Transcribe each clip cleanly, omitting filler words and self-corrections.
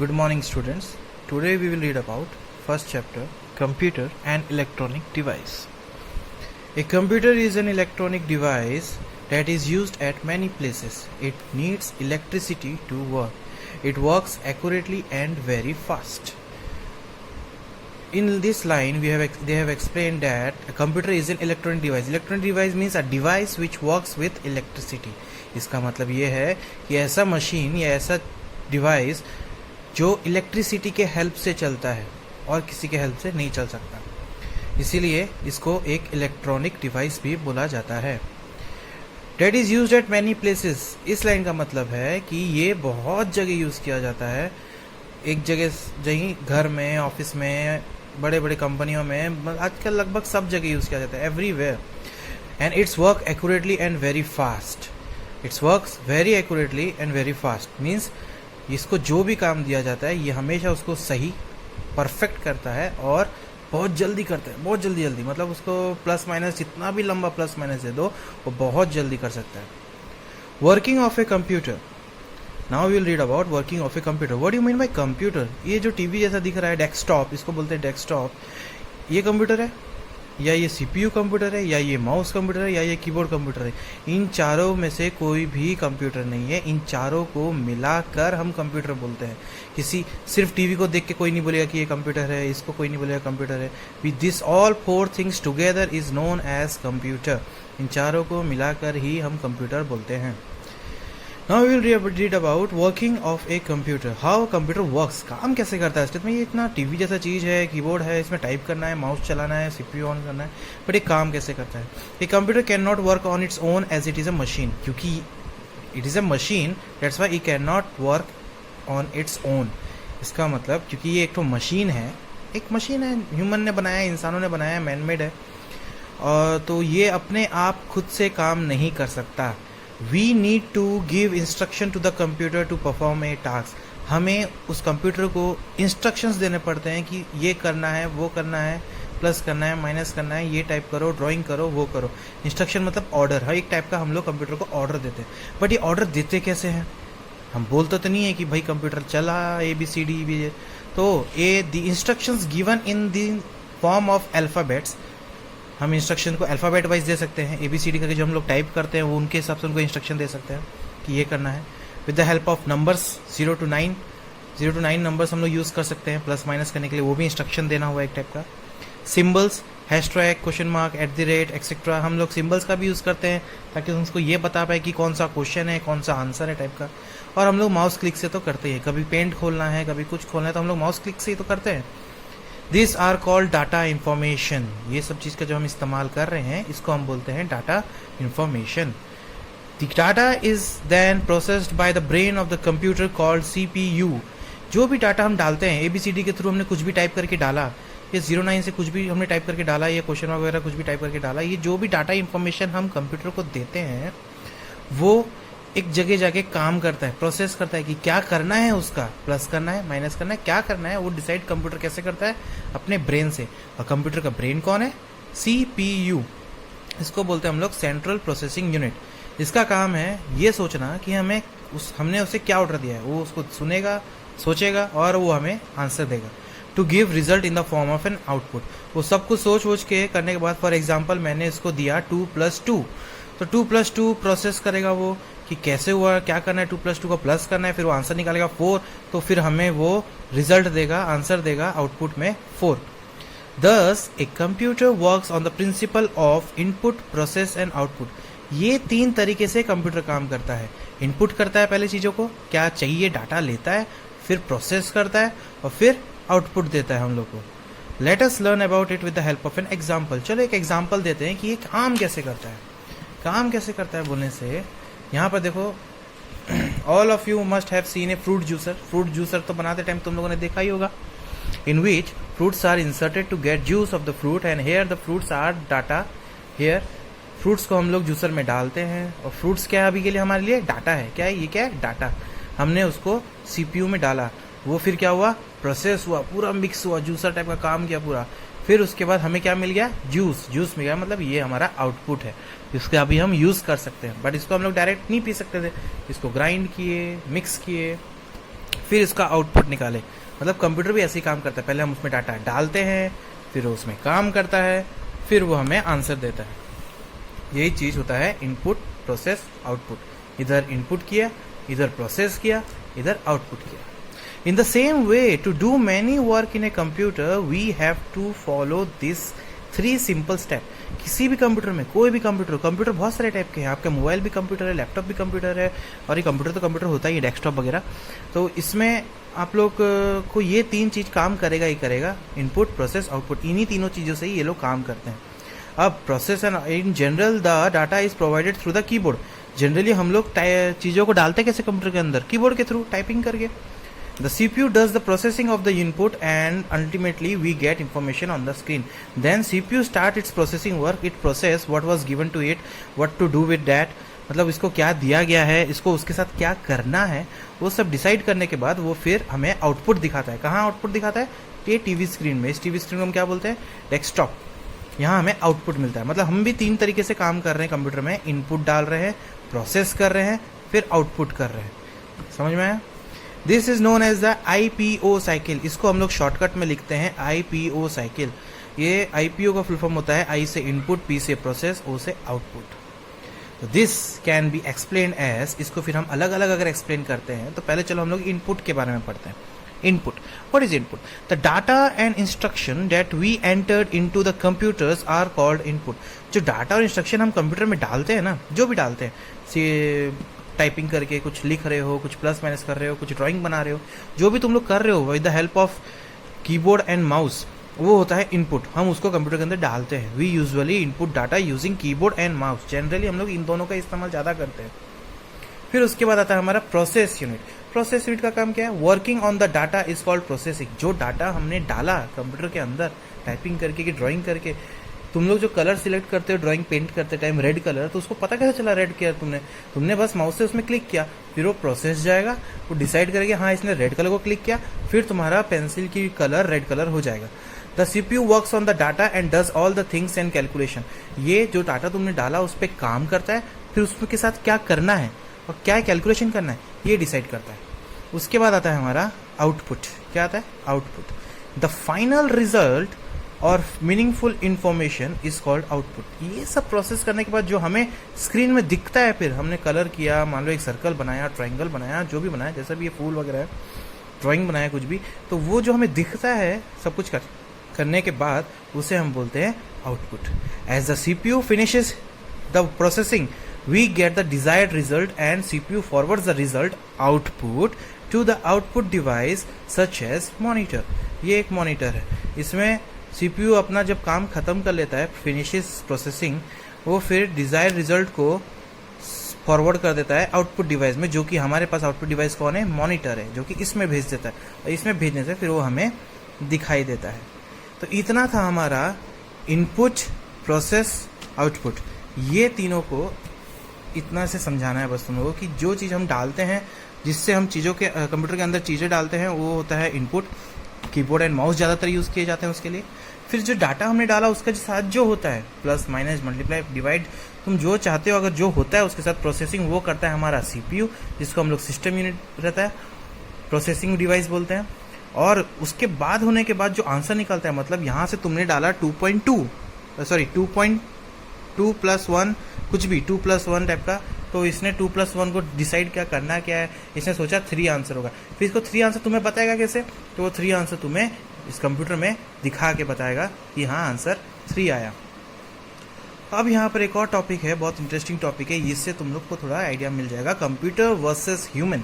Good morning, students. Today we will read about first chapter, computer and electronic device. A computer is an electronic device that is used at many places. It needs electricity to work. It works accurately and very fast. In this line, they have explained that a computer is an electronic device. Electronic device means a device which works with electricity. इसका मतलब ये है कि ऐसा machine या ऐसा device जो electricity के हेल्प से चलता है और किसी के हेल्प से नहीं चल सकता, इसीलिए इसको एक इलेक्ट्रॉनिक डिवाइस भी बोला जाता है. That is use eight many places. इस लाइन का मतलब है कि ये बहुत जगह यूज़ किया जाता है. एक जगह जहीं घर में, ऑफिस में, बड़े बड़े कंपनियों में, आजकल लगभग सब जगह यूज़ किया जाता है, everywhere. And it's work accurately and very fast. It's works very accurately and very fast means इसको जो भी काम दिया जाता है ये हमेशा उसको सही परफेक्ट करता है और बहुत जल्दी करता है, बहुत जल्दी मतलब उसको प्लस माइनस जितना भी लंबा प्लस माइनस दे दो वो बहुत जल्दी कर सकता है. Working of a computer. Now we will read about working of a computer. What do you mean by computer? ये जो टीवी जैसा दिख रहा है, डेस्कटॉप, इसको बोलते हैं डेस्कटॉप. ये कंप्यूटर है या ये सीपीयू कंप्यूटर है या ये माउस कंप्यूटर है या ये कीबोर्ड कंप्यूटर है? इन चारों में से कोई भी कंप्यूटर नहीं है. इन चारों को मिलाकर हम कंप्यूटर बोलते हैं. किसी सिर्फ टीवी को देख के कोई नहीं बोलेगा कि ये कंप्यूटर है, इसको कोई नहीं बोलेगा कंप्यूटर है. With this all four things together is known as computer. इन चारों को मिलाकर ही हम कंप्यूटर बोलते हैं. Now we will read about working of a computer. How computer works. काम कैसे करता है. स्टेट में ये इतना टीवी जैसा चीज़ है, कीबोर्ड है, इसमें टाइप करना है, माउस चलाना है, सीपीयू ऑन करना है, बट ये काम कैसे करता है. A computer can not work on its own as it is a machine. क्योंकि it is a machine that's why it can not work on its own. इसका मतलब क्योंकि ये एक तो मशीन है, एक मशीन है, ह्यूमन ने बनाया है, इंसानों ने बनाया है, मैन मेड है, और तो ये अपने आप खुद से काम नहीं कर सकता. We need to give instruction to the computer to perform a task. हमें उस कंप्यूटर को इंस्ट्रक्शंस देने पड़ते हैं कि ये करना है, वो करना है, प्लस करना है, माइनस करना है, ये टाइप करो, ड्राइंग करो, वो करो. इंस्ट्रक्शन मतलब ऑर्डर. हर एक टाइप का हम लोग कंप्यूटर को ऑर्डर देते हैं. बट ये ऑर्डर देते कैसे हैं? हम बोलते तो नहीं है कि भाई कंप्यूटर चला ABCD. तो a the instructions given in the form of alphabets. हम इंस्ट्रक्शन को अल्फ़ाबेट वाइज दे सकते हैं. ABCD करके जो हम लोग टाइप करते हैं वो उनके हिसाब से उनको इंस्ट्रक्शन दे सकते हैं कि ये करना है. With the help of numbers 0 to 9 numbers हम लोग यूज़ कर सकते हैं प्लस माइनस करने के लिए, वो भी इंस्ट्रक्शन देना हुआ एक टाइप का. Symbols, hashtag, question mark, @ etcetera, हम लोग सिम्बल्स का भी यूज़ करते हैं ताकि उसको ये बता पाए कि कौन सा क्वेश्चन है, कौन सा आंसर है टाइप का. और हम लोग माउस क्लिक से तो करते हैं. कभी पेंट खोलना है, कभी कुछ खोलना है तो हम लोग माउस क्लिक से ही तो करते हैं. This are called data information. ये सब चीज़ का जो हम इस्तेमाल कर रहे हैं इसको हम बोलते हैं data information. The data is then processed by the brain of the computer called CPU. जो भी डाटा हम डालते हैं ABCD के थ्रू, हमने कुछ भी टाइप करके डाला, ये 09 से कुछ भी हमने टाइप करके डाला, ये क्वेश्चन वगैरह कुछ भी टाइप करके डाला, ये जो भी डाटा इंफॉर्मेशन हम कंप्यूटर को देते हैं वो एक जगह जाके काम करता है, प्रोसेस करता है कि क्या करना है, उसका प्लस करना है, माइनस करना है, क्या करना है, वो डिसाइड कंप्यूटर कैसे करता है? अपने ब्रेन से. और कंप्यूटर का ब्रेन कौन है? CPU. इसको बोलते हैं हम लोग सेंट्रल प्रोसेसिंग यूनिट. इसका काम है ये सोचना कि हमने उसे क्या ऑर्डर दिया है, वो उसको सुनेगा, सोचेगा और वो हमें आंसर देगा. To give result in the form of an output. वो सब कुछ सोच के करने के बाद, फॉर एग्जाम्पल मैंने इसको दिया 2+2, तो 2+2 प्रोसेस करेगा वो कि कैसे हुआ, क्या करना है, 2+2 को प्लस करना है, फिर वो आंसर निकालेगा 4, तो फिर हमें वो रिजल्ट देगा, आंसर देगा आउटपुट में 4. Thus, a computer works on the principle of input, process and output. ये 3 तरीके से कंप्यूटर काम करता है. इनपुट करता है पहले चीज़ों को, क्या चाहिए डाटा लेता है, फिर प्रोसेस करता है और फिर आउटपुट देता है हम लोग को. Let us learn about it with the help of an example. चलो एक एग्जाम्पल देते हैं कि ये काम कैसे करता है. काम कैसे करता है बोलने से यहाँ पर देखो, all of you must have seen a fruit juicer. Fruit juicer तो बनाते टाइम तुम लोगों ने देखा ही होगा. In which fruits are inserted to get juice of the fruit and here the fruits are data. Here fruits को हम लोग जूसर में डालते हैं और फ्रूट्स क्या है अभी के लिए हमारे लिए? डाटा है. क्या है ये? क्या है? डाटा. हमने उसको CPU में डाला, वो फिर क्या हुआ? प्रोसेस हुआ, पूरा मिक्स हुआ, जूसर टाइप का काम किया पूरा. फिर उसके बाद हमें क्या मिल गया? जूस. जूस मिल गया, मतलब ये हमारा आउटपुट है. इसको अभी हम यूज़ कर सकते हैं, बट इसको हम लोग डायरेक्ट नहीं पी सकते थे. इसको ग्राइंड किए, मिक्स किए, फिर इसका आउटपुट निकाले। मतलब कंप्यूटर भी ऐसे ही काम करता है, पहले हम उसमें डाटा डालते हैं, फिर वो उसमें काम करता है, फिर वो हमें आंसर देता है। यही चीज़ होता है इनपुट प्रोसेस आउटपुट। इधर इनपुट किया, इधर प्रोसेस किया, इधर आउटपुट किया। In the same way, to do many work in a computer, we have to follow this 3 simple step। किसी भी कंप्यूटर में, कोई भी कंप्यूटर बहुत सारे टाइप के हैं। आपका मोबाइल भी कंप्यूटर है, लैपटॉप भी कंप्यूटर है, और ये कंप्यूटर तो कंप्यूटर होता ही है, डेस्कटॉप वगैरह। तो इसमें आप लोग को ये 3 चीज़ काम करेगा ही करेगा, इनपुट प्रोसेस आउटपुट। इन्हीं तीनों चीज़ों से ही ये लोग काम करते हैं। अब process and in general the data is provided through the keyboard. Generally हम लोग चीज़ों को डालते कैसे कंप्यूटर के अंदर? कीबोर्ड के थ्रू, टाइपिंग करके। The CPU does the processing of the input and ultimately we get information on the screen. Then CPU start its processing work. It process what was given to it, what to do with that। मतलब इसको क्या दिया गया है, इसको उसके साथ क्या करना है, वो सब डिसाइड करने के बाद वो फिर हमें आउटपुट दिखाता है। कहाँ आउटपुट दिखाता है? ये टीवी स्क्रीन में। इस टीवी स्क्रीन को हम क्या बोलते हैं? डेस्कटॉप। यहाँ हमें आउटपुट मिलता है। मतलब हम भी 3 तरीके से काम कर रहे हैं कंप्यूटर में। इनपुट डाल रहे हैं, प्रोसेस कर रहे हैं, फिर आउटपुट कर रहे हैं। समझ में आया? This is known as the IPO cycle. इसको हम लोग शॉर्टकट में लिखते हैं IPO साइकिल। ये IPO का फुल फॉर्म होता है I से इनपुट, P से प्रोसेस, O से आउटपुट। तो this can be explain as, इसको फिर हम अलग अलग अगर एक्सप्लेन करते हैं तो पहले चलो हम लोग इनपुट के बारे में पढ़ते हैं। Input, what is input? The data and instruction that we entered into the computers are called input. जो डाटा और इंस्ट्रक्शन हम कंप्यूटर में डालते हैं ना, जो भी डालते हैं, टाइपिंग करके कुछ लिख रहे हो, कुछ प्लस माइनस कर रहे हो, कुछ ड्राइंग बना रहे हो, जो भी तुम लोग कर रहे हो with the help of keyboard and mouse, वो होता है इनपुट। हम उसको कंप्यूटर के अंदर डालते हैं। We usually input data using keyboard and mouse. Generally हम लोग इन दोनों का इस्तेमाल ज़्यादा करते हैं। फिर उसके बाद आता है हमारा प्रोसेस यूनिट। प्रोसेस यूनिट का काम क्या है? Working on the data is called processing. जो डाटा हमने डाला कंप्यूटर के अंदर टाइपिंग करके कि ड्राइंग करके, तुम लोग जो कलर सिलेक्ट करते हो ड्राइंग पेंट करते टाइम, रेड कलर, तो उसको पता कैसे चला रेड किया तुमने बस माउस से उसमें क्लिक किया, फिर वो प्रोसेस जाएगा, वो डिसाइड करेगा हाँ इसने रेड कलर को क्लिक किया, फिर तुम्हारा पेंसिल की कलर रेड कलर हो जाएगा। The CPU works on the data and does all the things and calculation. ये जो डाटा तुमने डाला उस पर काम करता है, फिर उसके साथ क्या करना है और क्या कैलकुलेशन करना है ये डिसाइड करता है। उसके बाद आता है हमारा आउटपुट। क्या आता है? आउटपुट। द फाइनल रिजल्ट और meaningful information is called output. ये सब प्रोसेस करने के बाद जो हमें स्क्रीन में दिखता है, फिर हमने कलर किया, मान लो एक सर्कल बनाया, ट्रायंगल बनाया, जो भी बनाया, जैसा भी ये फूल वगैरह है, ड्राइंग बनाया कुछ भी, तो वो जो हमें दिखता है सब कुछ करने के बाद उसे हम बोलते हैं output. As the CPU finishes the processing we get the desired result and CPU forwards the result output to the output device such as monitor। ये एक मॉनिटर है। इसमें CPU अपना जब काम खत्म कर लेता है, फिनिशेस प्रोसेसिंग, वो फिर डिजायर्ड रिजल्ट को फॉरवर्ड कर देता है आउटपुट डिवाइस में, जो कि हमारे पास आउटपुट डिवाइस कौन है? मॉनिटर है, जो कि इसमें भेज देता है, और इसमें भेजने से फिर वो हमें दिखाई देता है। तो इतना था हमारा इनपुट, प्रोसेस, आउटपुट। ये तीनों को इतना से समझाना है बस तुम लोगों को कि जो चीज़ हम डालते हैं, जिससे हम चीज़ों के कंप्यूटर के अंदर चीज़ें डालते हैं, वो होता है इनपुट। कीबोर्ड एंड माउस ज़्यादातर यूज़ किए जाते हैं उसके लिए। फिर जो डाटा हमने डाला उसका साथ जो होता है, प्लस माइनस मल्टीप्लाई डिवाइड, तुम जो चाहते हो अगर जो होता है उसके साथ प्रोसेसिंग, वो करता है हमारा CPU, जिसको हम लोग सिस्टम यूनिट रहता है, प्रोसेसिंग डिवाइस बोलते हैं। और उसके बाद होने के बाद जो आंसर निकलता है, मतलब यहाँ से तुमने डाला 2.2 + 1 कुछ भी 2+1 टाइप का, तो इसने 2+1 को डिसाइड क्या करना क्या है, इसने सोचा 3 आंसर होगा। फिर इसको 3 आंसर तुम्हें बताएगा कैसे? तो वो 3 आंसर तुम्हें इस कंप्यूटर में दिखा के बताएगा कि हाँ आंसर 3 आया। अब यहाँ पर एक और टॉपिक है, बहुत इंटरेस्टिंग टॉपिक है, इससे तुम लोग को थोड़ा आइडिया मिल जाएगा। Computer versus human.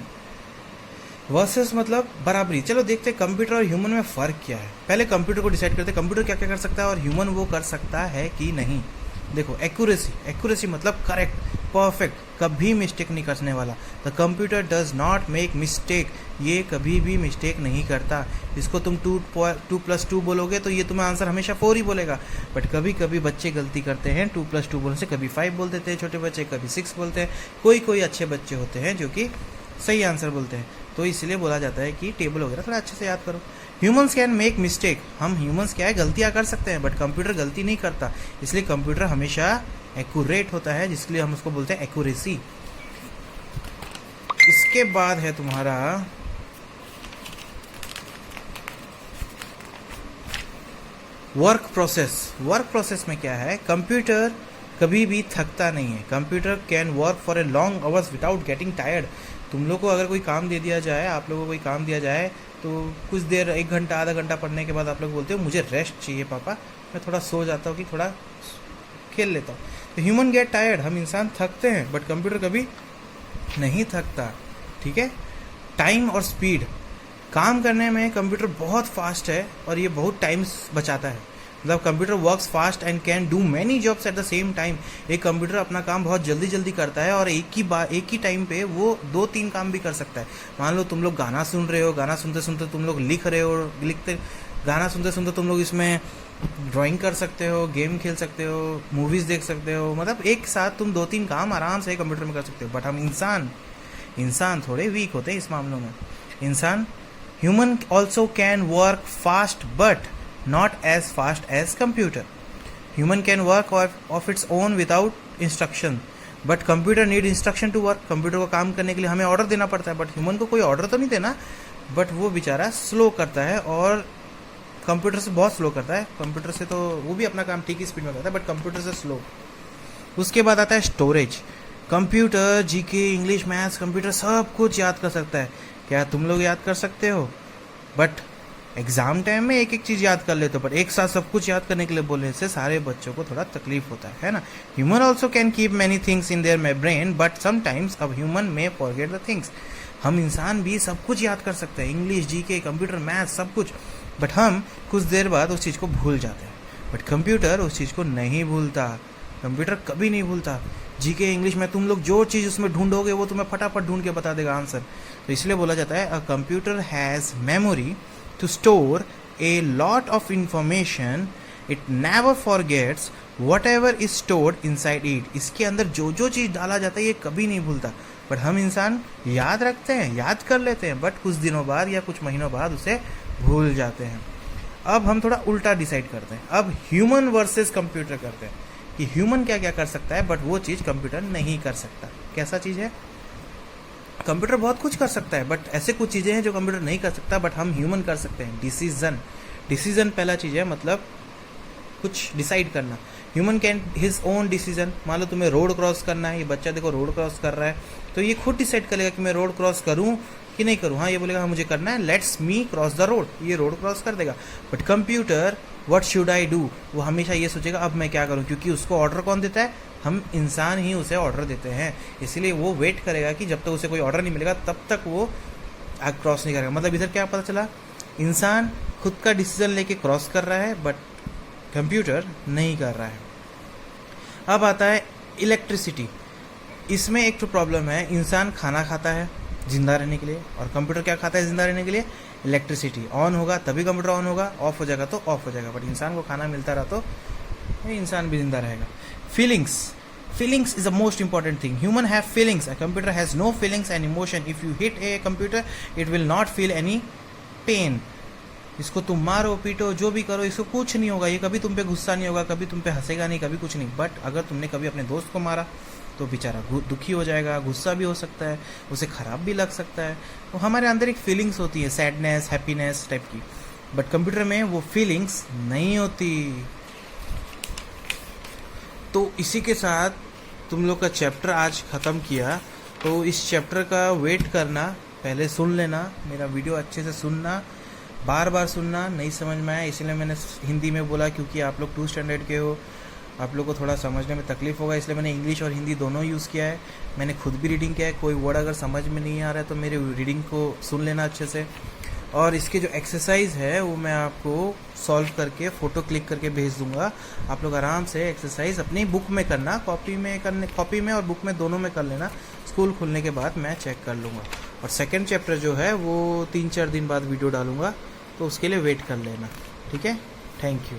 वर्सेस मतलब बराबरी। चलो देखते हैं कंप्यूटर और ह्यूमन में फ़र्क क्या है। पहले कंप्यूटर को डिसाइड करते हैं कंप्यूटर क्या क्या कर सकता है और ह्यूमन वो कर सकता है कि नहीं। देखो एक्यूरेसी मतलब करेक्ट, परफेक्ट, कभी मिस्टेक नहीं करने वाला। The computer does not make mistake, ये कभी भी मिस्टेक नहीं करता। इसको तुम 2+2 बोलोगे तो ये तुम्हें आंसर हमेशा 4 ही बोलेगा। बट कभी कभी बच्चे गलती करते हैं, 2+2 बोलने से कभी 5 बोल देते हैं छोटे बच्चे, कभी 6 बोलते हैं। कोई अच्छे बच्चे होते हैं जो कि सही आंसर बोलते हैं, तो इसलिए बोला जाता है कि टेबल वगैरह थोड़ा अच्छे से याद करो। ह्यूमंस कैन मेक मिस्टेक, हम ह्यूमंस क्या है गलतियाँ कर सकते हैं, बट कंप्यूटर गलती नहीं करता, इसलिए कंप्यूटर हमेशा एक्यूरेट होता है, जिसके हम उसको बोलते हैं एक्यूरेसी। इसके बाद है तुम्हारा वर्क प्रोसेस में क्या है, कंप्यूटर कभी भी थकता नहीं है। Computer can work for a long hours without getting tired. तुम लोग को अगर कोई काम दे दिया जाए, आप लोगों को कोई काम दिया जाए, तो कुछ देर 1 घंटा आधा घंटा पढ़ने के बाद आप लोग बोलते हो मुझे रेस्ट चाहिए पापा, मैं थोड़ा सो जाता हूँ कि थोड़ा खेल लेता हूँ। तो ह्यूमन गेट टायर्ड, हम इंसान थकते हैं, बट कंप्यूटर कभी नहीं थकता। ठीक है। टाइम और स्पीड, काम करने में कंप्यूटर बहुत फास्ट है और ये बहुत टाइम बचाता है। मतलब computer works fast and can do many jobs at the same time. एक कंप्यूटर अपना काम बहुत जल्दी जल्दी करता है और एक ही टाइम पे वो 2-3 काम भी कर सकता है। मान लो तुम लोग गाना सुन रहे हो, गाना सुनते सुनते तुम लोग लिख रहे हो, गाना सुनते सुनते तुम लोग इसमें ड्राइंग कर सकते हो, गेम खेल सकते हो, मूवीज़ देख सकते हो। मतलब एक साथ तुम 2-3 काम आराम से कंप्यूटर में कर सकते हो। बट हम इंसान थोड़े वीक होते हैं इस मामलों में। Human also can work fast but not as fast as computer. Human can work of its own without instruction, but computer need instruction to work. Computer को काम करने के लिए हमें ऑर्डर देना पड़ता है, बट ह्यूमन को कोई ऑर्डर तो नहीं देना, बट वो बेचारा स्लो करता है और कंप्यूटर से बहुत स्लो करता है। कंप्यूटर से तो वो भी अपना काम ठीक ही स्पीड में करता है, बट कंप्यूटर से स्लो। उसके बाद आता है storage. Computer GK, English, maths, computer सब कुछ याद कर सकता है। क्या तुम लोग याद कर सकते हो? बट एग्जाम टाइम में एक एक चीज़ याद कर लेते हो, पर एक साथ सब कुछ याद करने के लिए बोलने से सारे बच्चों को थोड़ा तकलीफ होता है ना। Human also can keep many things in their brain, but sometimes अब ह्यूमन में फॉरगेट द थिंग्स। हम इंसान भी सब कुछ याद कर सकते हैं, इंग्लिश, जीके, कंप्यूटर, मैथ, सब कुछ, बट हम कुछ देर बाद उस चीज़ को भूल जाते हैं। बट कंप्यूटर उस चीज़ को नहीं भूलता, कंप्यूटर कभी नहीं भूलता। जीके, इंग्लिश में तुम लोग जो चीज़ उसमें ढूंढोगे वो तुम्हें फटाफट ढूंढ के बता देगा आंसर। तो इसलिए बोला जाता है a computer has memory to store a lot of information. It never forgets whatever is stored inside it. इसके अंदर जो जो चीज़ डाला जाता है ये कभी नहीं भूलता। बट हम इंसान याद रखते हैं, याद कर लेते हैं, बट कुछ दिनों बाद या कुछ महीनों बाद उसे भूल जाते हैं। अब हम थोड़ा उल्टा डिसाइड करते हैं। अब ह्यूमन वर्सेस कंप्यूटर करते हैं कि ह्यूमन क्या क्या कर सकता है, बट वो चीज़ कंप्यूटर नहीं कर सकता। कैसा चीज़ है? कंप्यूटर बहुत कुछ कर सकता है, बट ऐसे कुछ चीज़ें हैं जो कंप्यूटर नहीं कर सकता, बट हम ह्यूमन कर सकते हैं। डिसीजन पहला चीज़ है, मतलब कुछ डिसाइड करना। Human can his own decision. मान लो तुम्हें रोड क्रॉस करना है, ये बच्चा देखो रोड क्रॉस कर रहा है, तो ये खुद डिसाइड करेगा कि मैं रोड क्रॉस करूँ कि नहीं करूँ। हाँ, ये बोलेगा हाँ मुझे करना है, let's me cross the road, ये रोड क्रॉस कर देगा। But computer what should I do, वो हमेशा ये सोचेगा अब मैं क्या करूँ, क्योंकि उसको ऑर्डर कौन देता है? हम इंसान ही उसे ऑर्डर देते हैं। इसलिए वो वेट करेगा कि जब तक उसे कोई ऑर्डर नहीं मिलेगा तब तक वो क्रॉस नहीं करेगा। मतलब इधर क्या पता चला, इंसान खुद का डिसीजन लेके क्रॉस कर रहा है, बट कंप्यूटर नहीं कर रहा है। अब आता है इलेक्ट्रिसिटी। इसमें एक तो प्रॉब्लम है, इंसान खाना खाता है जिंदा रहने के लिए, और कंप्यूटर क्या खाता है जिंदा रहने के लिए? इलेक्ट्रिसिटी। ऑन होगा तभी कंप्यूटर ऑन होगा, ऑफ हो जाएगा तो ऑफ हो जाएगा। बट इंसान को खाना मिलता रहा तो इंसान भी जिंदा रहेगा। Feelings is the most important thing. Human have feelings. A computer has no feelings and emotion. If you hit a computer, it will not feel any pain. इसको तुम मारो पीटो जो भी करो, इसको कुछ नहीं होगा, ये कभी तुम पे गुस्सा नहीं होगा, कभी तुम पे हंसेगा नहीं, कभी कुछ नहीं। बट अगर तुमने कभी अपने दोस्त को मारा तो बेचारा दुखी हो जाएगा, गुस्सा भी हो सकता है, उसे खराब भी लग सकता है। तो हमारे अंदर एक फीलिंग्स होती है, सैडनेस, हैप्पीनेस टाइप की, बट कंप्यूटर में वो फीलिंग्स नहीं होती। तो इसी के साथ तुम लोग का चैप्टर आज ख़त्म किया। तो इस चैप्टर का वेट करना, पहले सुन लेना, मेरा वीडियो अच्छे से सुनना, बार बार सुनना। नहीं समझ में आया इसलिए मैंने हिंदी में बोला, क्योंकि आप लोग 2 स्टैंडर्ड के हो, आप लोग को थोड़ा समझने में तकलीफ़ होगा, इसलिए मैंने इंग्लिश और हिंदी दोनों यूज़ किया है। मैंने खुद भी रीडिंग किया है। कोई वर्ड अगर समझ में नहीं आ रहा है तो मेरे रीडिंग को सुन लेना अच्छे से। और इसके जो एक्सरसाइज है वो मैं आपको सॉल्व करके फ़ोटो क्लिक करके भेज दूंगा। आप लोग आराम से एक्सरसाइज अपनी बुक में करना, कॉपी में और बुक में दोनों में कर लेना। स्कूल खुलने के बाद मैं चेक कर लूँगा। और सेकंड चैप्टर जो है वो 3-4 दिन बाद वीडियो डालूँगा, तो उसके लिए वेट कर लेना। ठीक है, थैंक यू।